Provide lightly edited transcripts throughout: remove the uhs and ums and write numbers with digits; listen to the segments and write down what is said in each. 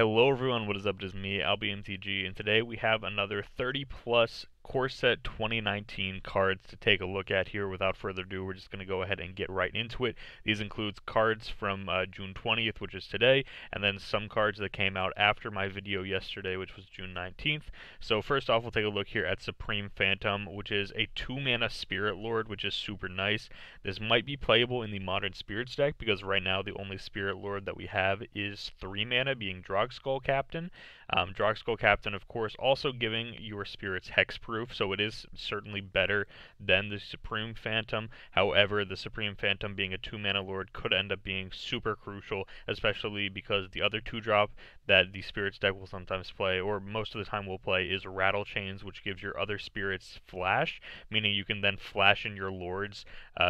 Hello everyone, what is up? It is me, AlbyMTG, and today we have another 30 plus core set 2019 cards to take a look at here. Without further ado, we're just going to go ahead and get right into it. These includes cards from June 20th, which is today, and then some cards that came out after my video yesterday, which was June 19th. So first off, we'll take a look here at Supreme Phantom, which is a 2-mana Spirit Lord, which is super nice. This might be playable in the Modern Spirits deck, because right now the only Spirit Lord that we have is 3 mana, being Drogskull Captain. Drogskull Captain, of course, also giving your spirits hexproof, so it is certainly better than the Supreme Phantom. However, the Supreme Phantom being a 2-mana lord could end up being super crucial, especially because the other 2-drop that the spirits deck will sometimes play, or most of the time will play, is Rattle Chains, which gives your other spirits flash, meaning you can then flash in your lords,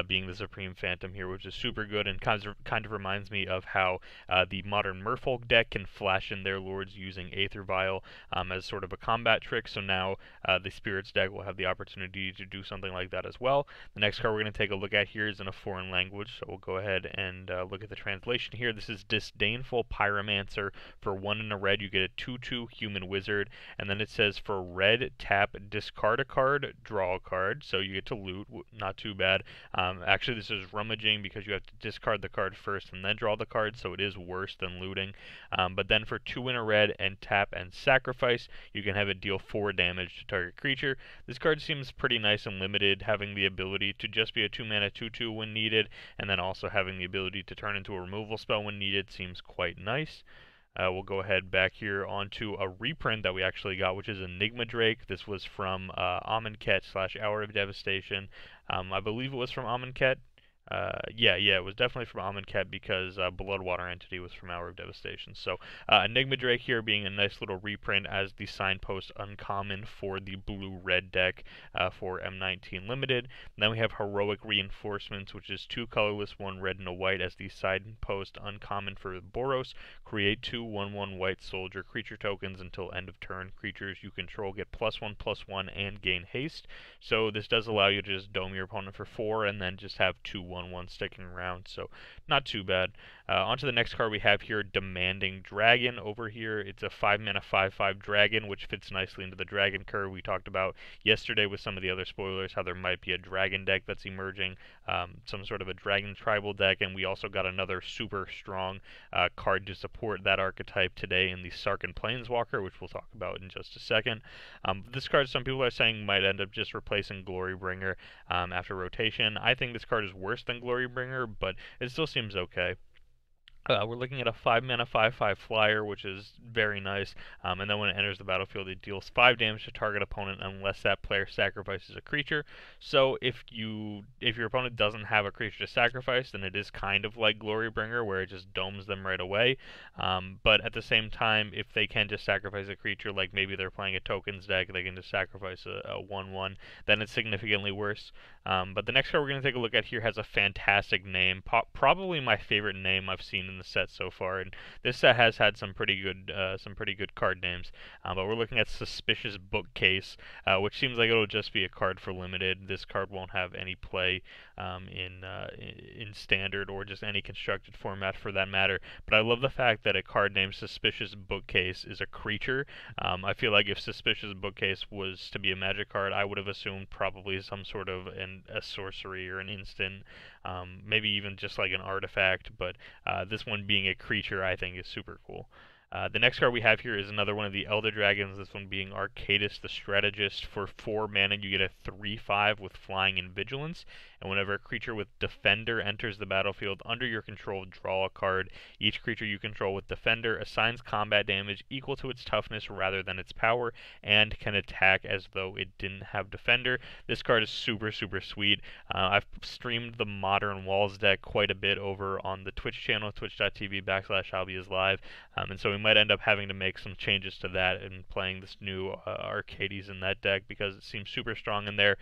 being the Supreme Phantom here, which is super good and kind of reminds me of how the modern Merfolk deck can flash in their lords using Aether Vial as sort of a combat trick. So now the Spirits deck will have the opportunity to do something like that as well. The next card we're going to take a look at here is in a foreign language, so we'll go ahead and look at the translation here. This is Disdainful Pyromancer. For 1 and a red, you get a 2/2 human wizard, and then it says for red, tap, discard a card, draw a card. So you get to loot, not too bad. Actually, this is rummaging because you have to discard the card first and then draw the card, so it is worse than looting. But then for 2 and a red and tap and sacrifice, you can have it deal 4 damage to target creature. This card seems pretty nice and limited, having the ability to just be a 2-mana 2/2 when needed, and then also having the ability to turn into a removal spell when needed seems quite nice. We'll go ahead back here onto a reprint that we actually got, which is Enigma Drake. This was from Amonkhet / Hour of Devastation. I believe it was from Amonkhet. Yeah, it was definitely from Amonkhet because Bloodwater Entity was from Hour of Devastation. So Enigma Drake here being a nice little reprint as the Signpost uncommon for the blue-red deck for M19 Limited. And then we have Heroic Reinforcements, which is 2 colorless, 1 red and a white as the Signpost uncommon for Boros. Create 2 1/1 white soldier creature tokens until end of turn. Creatures you control get +1/+1 and gain haste. So this does allow you to just dome your opponent for 4 and then just have 2 1/1 sticking around, so not too bad. On to the next card we have here, Demanding Dragon. Over here, it's a 5-mana 5/5 dragon, which fits nicely into the dragon curve. We talked about yesterday with some of the other spoilers how there might be a dragon deck that's emerging, some sort of a dragon tribal deck, and we also got another super strong card to support that archetype today in the Sarkhan Planeswalker, which we'll talk about in just a second. This card, some people are saying, might end up just replacing Glorybringer after rotation. I think this card is worse than Glorybringer, but it still seems okay. We're looking at a 5-mana 5/5 flyer, which is very nice, and then when it enters the battlefield, it deals 5 damage to target opponent unless that player sacrifices a creature. So if your opponent doesn't have a creature to sacrifice, then it is kind of like Glorybringer, where it just domes them right away. But at the same time, if they can just sacrifice a creature, like maybe they're playing a tokens deck, they can just sacrifice a 1/1, then it's significantly worse. But the next card we're going to take a look at here has a fantastic name, probably my favorite name I've seen in the set so far, and this set has had some pretty good card names. But we're looking at Suspicious Bookcase, which seems like it'll just be a card for limited. This card won't have any play in standard or just any constructed format for that matter. But I love the fact that a card named Suspicious Bookcase is a creature. I feel like if Suspicious Bookcase was to be a Magic card, I would have assumed probably some sort of a sorcery or an instant, maybe even just like an artifact, but this one being a creature I think is super cool. The next card we have here is another one of the Elder Dragons, this one being Arcadus the Strategist. For 4 mana, you get a 3/5 with Flying and Vigilance, and whenever a creature with Defender enters the battlefield under your control, draw a card. Each creature you control with Defender assigns combat damage equal to its toughness rather than its power, and can attack as though it didn't have Defender. This card is super sweet. I've streamed the Modern Walls deck quite a bit over on the Twitch channel, twitch.tv/AlbyIsLive, and so we might end up having to make some changes to that and playing this new Arcades in that deck because it seems super strong in there.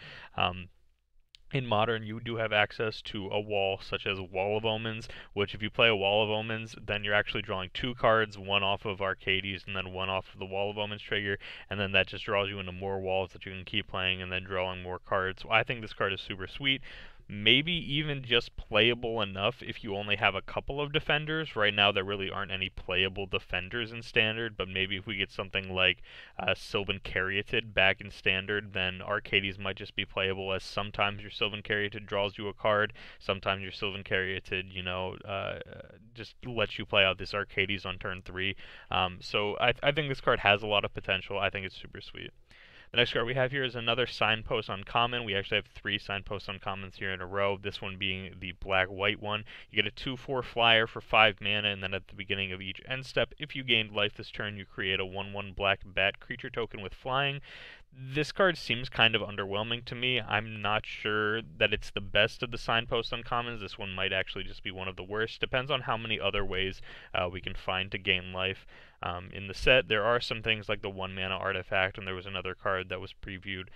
In Modern, you do have access to a wall such as Wall of Omens, which if you play a Wall of Omens, then you're actually drawing 2 cards, one off of Arcades and then one off of the Wall of Omens trigger, and then that just draws you into more walls that you can keep playing and then drawing more cards. So I think this card is super sweet. maybe even just playable enough if you only have a couple of defenders. Right now there really aren't any playable defenders in Standard, but maybe if we get something like Sylvan Caryatid back in Standard, then Arcades might just be playable, as sometimes your Sylvan Caryatid draws you a card, sometimes your Sylvan Caryatid, just lets you play out this Arcades on turn 3. So I think this card has a lot of potential. I think it's super sweet. The next card we have here is another Signpost Uncommon. We actually have 3 Signpost Uncommons here in a row, this one being the black-white one. You get a 2/4 flyer for 5 mana, and then at the beginning of each end step, if you gained life this turn, you create a 1/1 black bat creature token with flying. This card seems kind of underwhelming to me. I'm not sure that it's the best of the Signpost Uncommons. This one might actually just be one of the worst. Depends on how many other ways we can find to gain life. In the set, there are some things like the 1 mana artifact, and there was another card that was previewed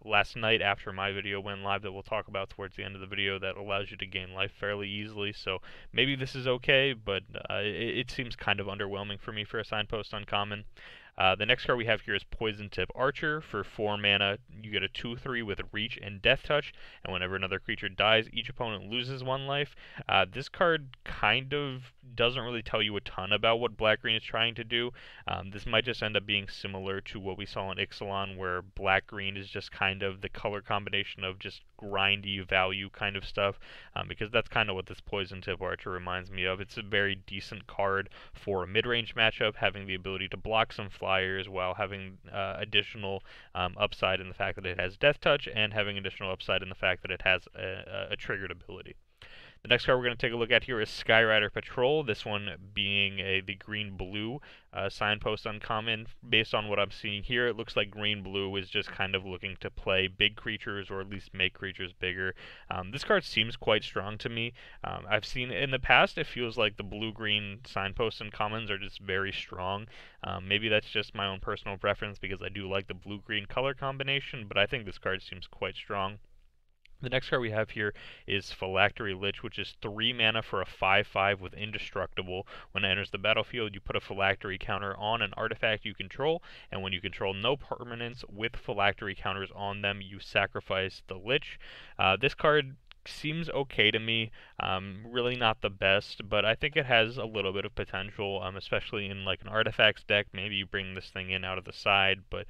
last night after my video went live that we'll talk about towards the end of the video that allows you to gain life fairly easily. So maybe this is okay, but it seems kind of underwhelming for me for a Signpost Uncommon. The next card we have here is Poison Tip Archer. For 4 mana, you get a 2/3 with Reach and Death Touch, and whenever another creature dies, each opponent loses 1 life. This card kind of doesn't really tell you a ton about what Black-Green is trying to do. This might just end up being similar to what we saw in Ixalan, where Black-Green is just kind of the color combination of just grindy value kind of stuff, because that's kind of what this Poison Tip Archer reminds me of. It's a very decent card for a mid-range matchup, having the ability to block some flyers while having additional upside in the fact that it has Death Touch, and having additional upside in the fact that it has a triggered ability. The next card we're going to take a look at here is Skyrider Patrol, this one being the green-blue Signpost Uncommon. Based on what I'm seeing here, it looks like green-blue is just kind of looking to play big creatures, or at least make creatures bigger. This card seems quite strong to me. I've seen in the past, it feels like the blue-green Signpost Uncommons are just very strong. Maybe that's just my own personal preference because I do like the blue-green color combination, but I think this card seems quite strong. The next card we have here is Phylactery Lich, which is 3 mana for a 5/5 with Indestructible. When it enters the battlefield, you put a Phylactery counter on an artifact you control, and when you control no permanents with Phylactery counters on them, you sacrifice the Lich. This card seems okay to me. Really not the best, but I think it has a little bit of potential, especially in like an artifacts deck. Maybe you bring this thing in out of the side, but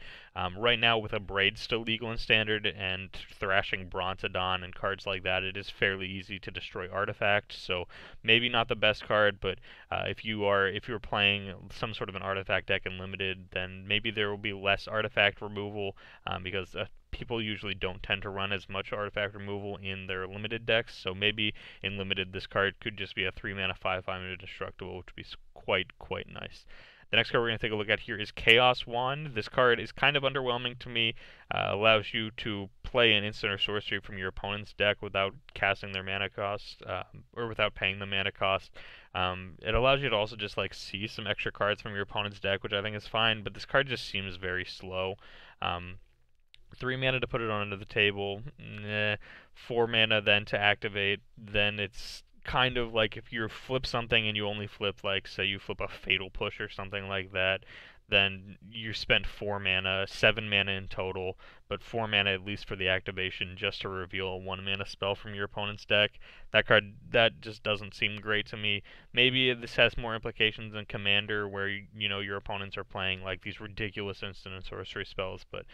right now with a Braid still legal in Standard and Thrashing Bronzodon and cards like that, it is fairly easy to destroy artifacts. So maybe not the best card, but if you're playing some sort of an artifact deck in Limited, then maybe there will be less artifact removal because people usually don't tend to run as much artifact removal in their limited decks, so maybe in limited this card could just be a 3 mana 5/5 indestructible, which would be quite nice. The next card we're going to take a look at here is Chaos Wand. This card is kind of underwhelming to me. Allows you to play an instant or sorcery from your opponent's deck without casting their mana cost, or without paying the mana cost. It allows you to also just like see some extra cards from your opponent's deck, which I think is fine, but this card just seems very slow. 3 mana to put it onto the table, 4 mana then to activate, then it's kind of like if you flip something and you only flip, like, say you flip a Fatal Push or something like that, then you spent 4 mana, 7 mana in total, but 4 mana at least for the activation just to reveal a 1 mana spell from your opponent's deck. That card, that just doesn't seem great to me. Maybe this has more implications than Commander, where your opponents are playing like these ridiculous instant and sorcery spells, but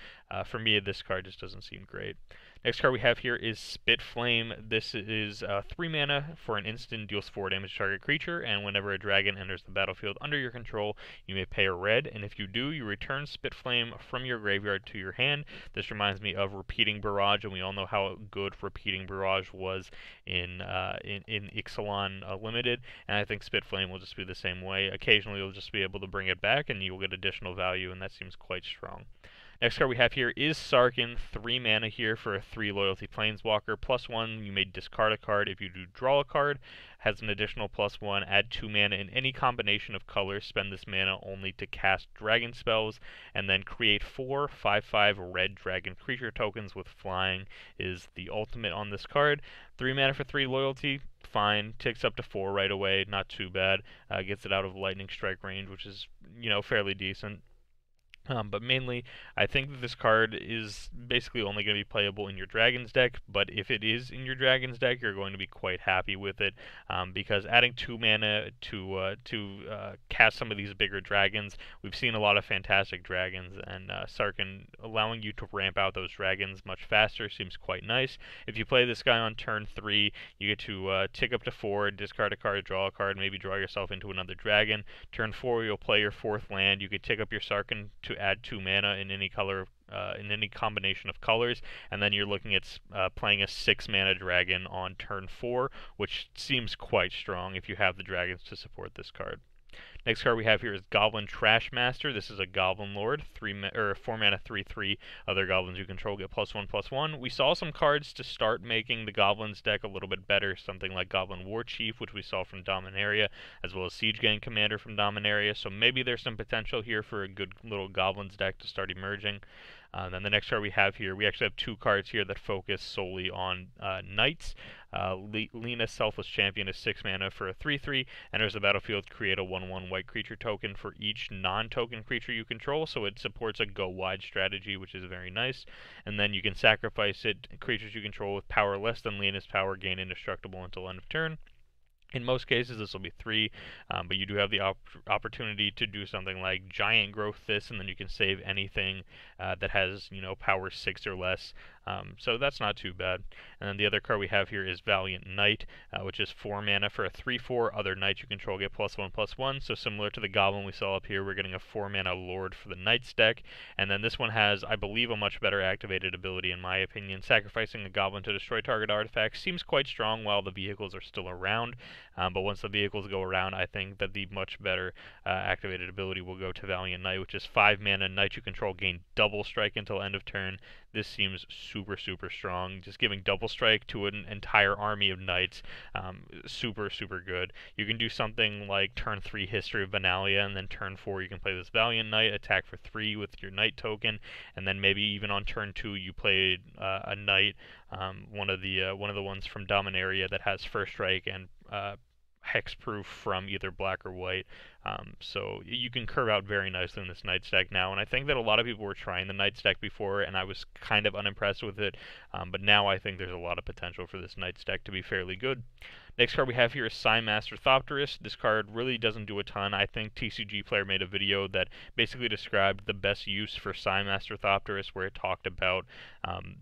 for me this card just doesn't seem great. Next card we have here is Spit Flame. This is 3 mana for an instant, deals 4 damage to target creature, and whenever a dragon enters the battlefield under your control, you may pay a red, and if you do, you return Spit Flame from your graveyard to your hand. This reminds me of Repeating Barrage, and we all know how good Repeating Barrage was in Ixalan Limited, and I think Spit Flame will just be the same way. Occasionally you'll just be able to bring it back, and you'll get additional value, and that seems quite strong. Next card we have here is Sarkhan, 3 mana here for a 3 loyalty planeswalker. +1, you may discard a card. If you do draw a card, has an additional +1, add 2 mana in any combination of colors, spend this mana only to cast dragon spells, and then create 4 5/5 red dragon creature tokens with flying is the ultimate on this card. 3 mana for 3 loyalty, fine. Ticks up to 4 right away, not too bad. Gets it out of lightning strike range, which is, fairly decent. But mainly, I think that this card is basically only going to be playable in your Dragon's deck, but if it is in your Dragon's deck, you're going to be quite happy with it, because adding 2 mana to cast some of these bigger dragons, we've seen a lot of fantastic dragons, and Sarkhan allowing you to ramp out those dragons much faster seems quite nice. If you play this guy on turn 3, you get to tick up to 4, discard a card, draw a card, maybe draw yourself into another dragon. Turn 4, you'll play your 4th land. You could tick up your Sarkhan to add 2 mana in any color, in any combination of colors, and then you're looking at playing a 6 mana dragon on turn 4, which seems quite strong if you have the dragons to support this card. Next card we have here is Goblin Trashmaster. This is a Goblin Lord, 4 mana 3/3. Other goblins you control get +1/+1. We saw some cards to start making the Goblins deck a little bit better, something like Goblin War Chief, which we saw from Dominaria, as well as Siege Gang Commander from Dominaria. So maybe there's some potential here for a good little Goblins deck to start emerging. Then the next card we have here, we actually have 2 cards here that focus solely on Knights. Lena Selfless Champion is 6 mana for a 3/3, enters the battlefield, create a 1/1 white creature token for each non-token creature you control, so it supports a go-wide strategy, which is very nice. And then you can sacrifice it. Creatures you control with power less than Lena's power gain indestructible until end of turn. In most cases, this will be 3, but you do have the opportunity to do something like Giant Growth this, and then you can save anything that has, power 6 or less. So that's not too bad. And then the other card we have here is Valiant Knight, which is 4 mana for a 3/4. Other knights you control get +1/+1. So similar to the Goblin we saw up here, we're getting a 4 mana Lord for the Knights deck. And then this one has, I believe, a much better activated ability in my opinion. Sacrificing a Goblin to destroy target artifacts seems quite strong while the vehicles are still around. But once the vehicles go around, I think that the much better activated ability will go to Valiant Knight, which is 5 mana. Knight you control gain double strike until end of turn. This seems super, super strong. Just giving double strike to an entire army of knights, super, super good. You can do something like turn 3 History of Benalia, and then turn 4 you can play this Valiant Knight, attack for 3 with your knight token, and then maybe even on turn 2 you play a knight, one of the ones from Dominaria that has first strike and hexproof from either black or white. So you can curve out very nicely in this Knights deck now, and I think that a lot of people were trying the Knights deck before, and I was kind of unimpressed with it, but now I think there's a lot of potential for this Knights deck to be fairly good. Next card we have here is Psymaster Thopterus. This card really doesn't do a ton. I think TCG Player made a video that basically described the best use for Psymaster Thopterus, where it talked about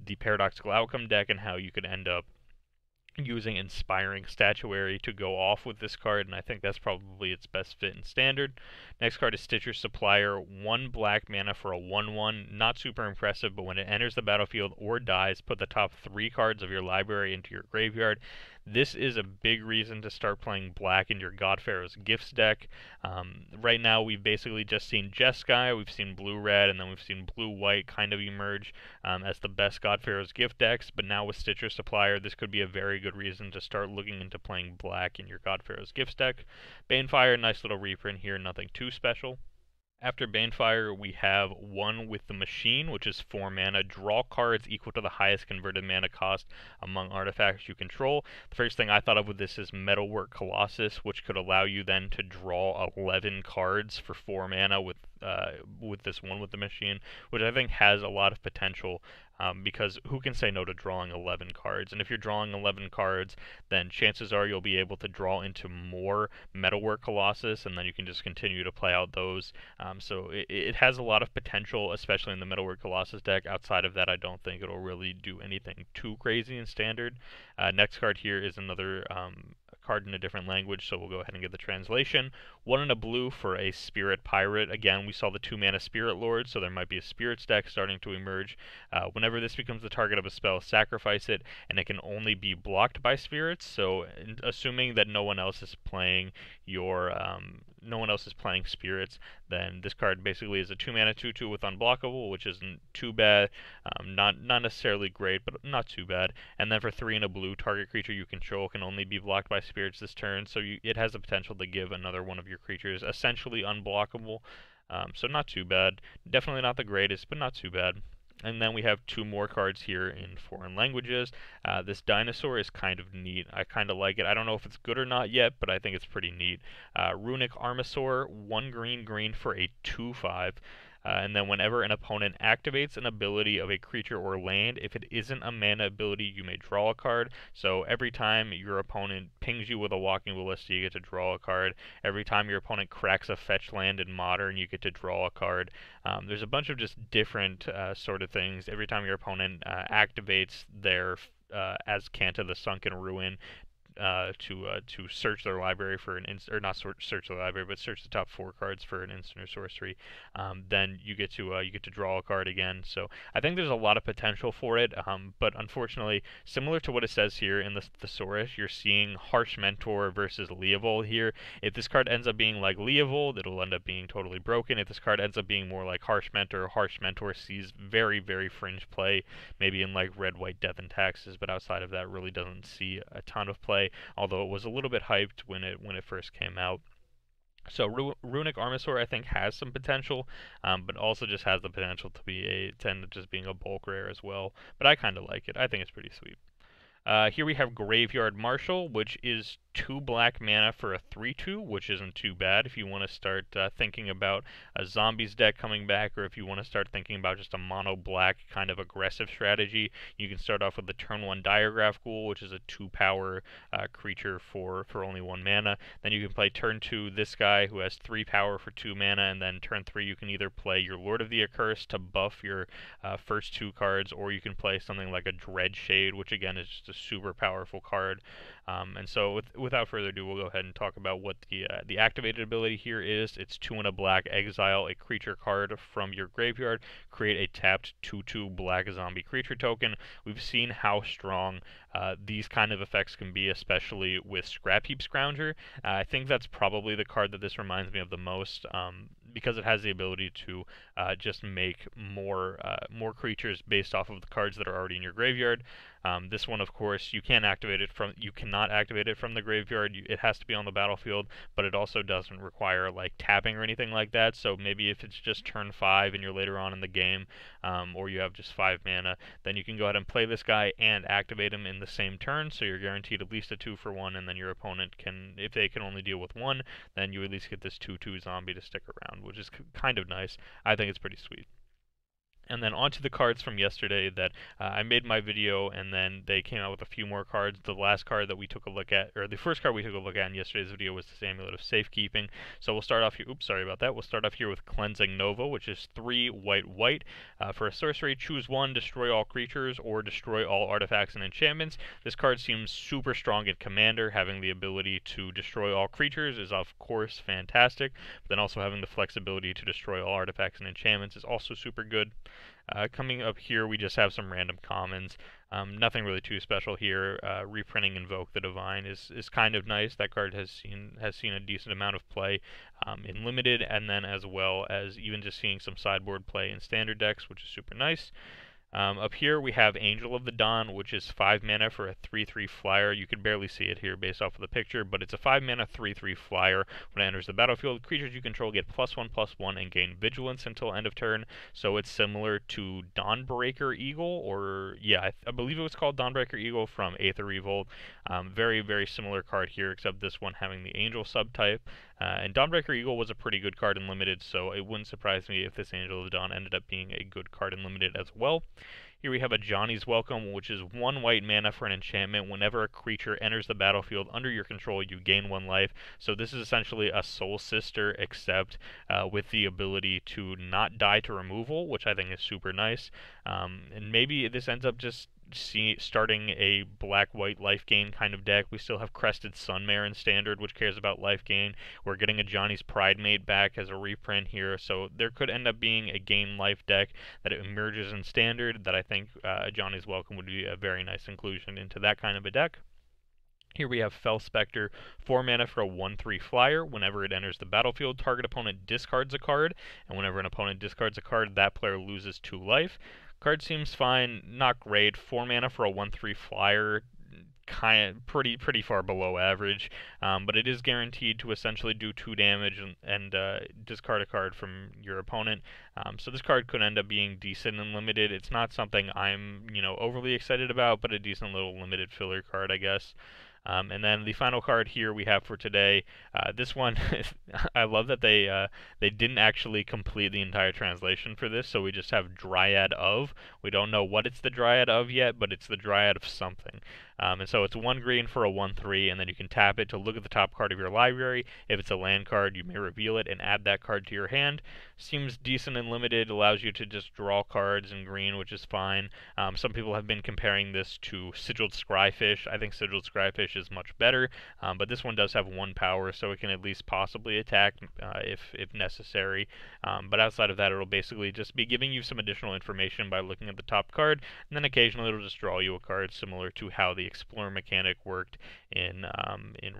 the Paradoxical Outcome deck and how you could end up using Inspiring Statuary to go off with this card, and I think that's probably its best fit in Standard. Next card is Stitcher Supplier, 1 black mana for a 1/1, not super impressive, but when it enters the battlefield or dies, put the top 3 cards of your library into your graveyard. This is a big reason to start playing black in your God Pharaoh's Gifts deck. Right now, we've basically just seen Jeskai, we've seen blue-red, and then we've seen blue-white kind of emerge as the best God Pharaoh's Gift decks, but now with Stitcher Supplier, this could be a very good reason to start looking into playing black in your God Pharaoh's Gifts deck. Banefire, nice little reprint here, nothing too special. After Banefire, we have 1 with the Machine, which is 4 mana. Draw cards equal to the highest converted mana cost among artifacts you control. The first thing I thought of with this is Metalwork Colossus, which could allow you then to draw 11 cards for 4 mana with this one with the Machine, which I think has a lot of potential. Because who can say no to drawing 11 cards? And if you're drawing 11 cards, then chances are you'll be able to draw into more Metalwork Colossus, and then you can just continue to play out those. So it has a lot of potential, especially in the Metalwork Colossus deck. Outside of that, I don't think it'll really do anything too crazy in Standard. Next card here is another card in a different language, so we'll go ahead and get the translation. 1 and a blue for a Spirit Pirate. Again, we saw the 2 mana Spirit Lord, so there might be a Spirits deck starting to emerge. Whenever this becomes the target of a spell, sacrifice it, and it can only be blocked by Spirits. So, assuming that no one else is playing Spirits, then this card basically is a 2 mana 2/2 with Unblockable, which isn't too bad. Not necessarily great, but not too bad. And then for 3 and a blue, target creature you control can only be blocked by Spirits this turn, so it has the potential to give another one of your creatures essentially unblockable. So not too bad. Definitely not the greatest, but not too bad. And then we have 2 more cards here in foreign languages. This dinosaur is kind of neat. I kind of like it. I don't know if it's good or not yet, but I think it's pretty neat. Runic Armasaur, 1 green for a 2/5. And then whenever an opponent activates an ability of a creature or land, if it isn't a mana ability, you may draw a card. So every time your opponent pings you with a Walking Ballista, you get to draw a card. Every time your opponent cracks a fetch land in Modern, you get to draw a card. There's a bunch of just different sort of things. Every time your opponent activates their Azcanta the Sunken Ruin, to search their library for an or not search the library, but search the top 4 cards for an instant or sorcery. Then you get to draw a card again. So I think there's a lot of potential for it. But unfortunately, similar to what it says here in the thesaurus, you're seeing Harsh Mentor versus Leovold here. If this card ends up being like Leovold, it'll end up being totally broken. If this card ends up being more like Harsh Mentor sees very, very fringe play, maybe in like Red, White, Death, and Taxes, but outside of that, really doesn't see a ton of play. Although it was a little bit hyped when it first came out. So Runic Armasaur I think has some potential, but also just has the potential to end up just being a bulk rare as well. But I kind of like it. I think it's pretty sweet. Here we have Graveyard Marshal, which is 2 black mana for a 3/2, which isn't too bad if you want to start thinking about a zombies deck coming back, or if you want to start thinking about just a mono black kind of aggressive strategy. You can start off with the turn 1 Diagraph Ghoul, which is a 2-power creature for only 1 mana. Then you can play turn 2 this guy, who has 3 power for 2 mana, and then turn 3 you can either play your Lord of the Accursed to buff your first 2 cards, or you can play something like a Dreadshade, which again is just a super powerful card. And so without further ado, we'll go ahead and talk about what the activated ability here is. It's 2 and a black, exile a creature card from your graveyard, create a tapped 2/2 black zombie creature token. We've seen how strong these kind of effects can be, especially with Scrapheap Scrounger. I think that's probably the card that this reminds me of the most, because it has the ability to just make more creatures based off of the cards that are already in your graveyard. This one, of course, you cannot activate it from the graveyard. It has to be on the battlefield, but it also doesn't require like tapping or anything like that. So maybe if it's just turn 5 and you're later on in the game, or you have just 5 mana, then you can go ahead and play this guy and activate him in the same turn. So you're guaranteed at least a 2-for-1, and then your opponent can, if they can only deal with 1, then you at least get this 2/2 zombie to stick around, which is kind of nice. I think it's pretty sweet. And then onto the cards from yesterday that I made my video, and then they came out with a few more cards. The last card that we took a look at, or the first card we took a look at in yesterday's video, was the Amulet of Safekeeping. So we'll start off here. Oops, sorry about that. We'll start off here with Cleansing Nova, which is 3 white. For a sorcery, choose 1, destroy all creatures, or destroy all artifacts and enchantments. This card seems super strong in Commander. Having the ability to destroy all creatures is, of course, fantastic. But then also having the flexibility to destroy all artifacts and enchantments is also super good. Coming up here, we just have some random commons. Nothing really too special here. Reprinting Invoke the Divine is kind of nice. That card has seen a decent amount of play in limited, and then as well as even just seeing some sideboard play in standard decks, which is super nice. Up here we have Angel of the Dawn, which is 5 mana for a 3/3 flyer. You can barely see it here based off of the picture, but it's a 5 mana 3/3 flyer. When it enters the battlefield, creatures you control get +1/+1 and gain Vigilance until end of turn. So it's similar to Dawnbreaker Eagle, or yeah, I believe it was called Dawnbreaker Eagle from Aether Revolt. Very, very similar card here, except this one having the Angel subtype. And Dawnbreaker Eagle was a pretty good card in limited, so it wouldn't surprise me if this Angel of the Dawn ended up being a good card in limited as well. Here we have a Johnny's Welcome, which is 1 white mana for an enchantment. Whenever a creature enters the battlefield under your control, you gain 1 life. So this is essentially a Soul Sister, except with the ability to not die to removal, which I think is super nice. And maybe this ends up just starting a black-white life gain kind of deck. We still have Crested Sunmare in Standard, which cares about life gain. We're getting a Johnny's Pridemate back as a reprint here, so there could end up being a gain life deck that emerges in Standard that I think Johnny's Welcome would be a very nice inclusion into that kind of a deck. Here we have Fell Spectre, 4 mana for a 1/3 flyer. Whenever it enters the battlefield, target opponent discards a card, and whenever an opponent discards a card, that player loses 2 life. Card seems fine, not great. 4 mana for a 1/3 flyer, kind of pretty far below average, but it is guaranteed to essentially do 2 damage and discard a card from your opponent. So this card could end up being decent and limited. It's not something I'm overly excited about, but a decent little limited filler card, I guess. And then the final card here we have for today, this one, I love that they didn't actually complete the entire translation for this, so we just have Dryad of. We don't know what it's the Dryad of yet, but it's the Dryad of something. And so it's 1 green for a 1/3, and then you can tap it to look at the top card of your library. If it's a land card, you may reveal it and add that card to your hand. Seems decent and limited, allows you to just draw cards in green, which is fine. Some people have been comparing this to Sigiled Scryfish. I think Sigiled Scryfish is much better, but this one does have 1 power, so it can at least possibly attack if necessary. But outside of that, it'll basically just be giving you some additional information by looking at the top card, and then occasionally it'll just draw you a card similar to how the Explorer mechanic worked in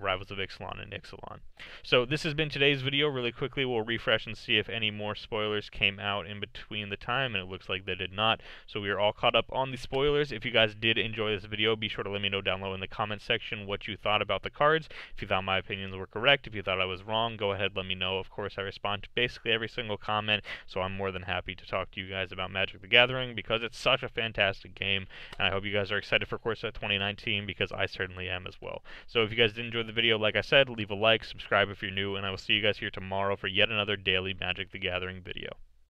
Rivals of Ixalan and Ixalan. So this has been today's video. Really quickly, we'll refresh and see if any more spoilers came out in between the time, and it looks like they did not. So we are all caught up on the spoilers. If you guys did enjoy this video, be sure to let me know down below in the comment section what you thought about the cards. If you thought my opinions were correct, if you thought I was wrong, go ahead, let me know. Of course, I respond to basically every single comment, so I'm more than happy to talk to you guys about Magic the Gathering because it's such a fantastic game, and I hope you guys are excited for Core Set 2019 because I certainly am as well. So if you guys did enjoy the video, like I said, leave a like, subscribe if you're new, and I will see you guys here tomorrow for yet another daily Magic the Gathering video.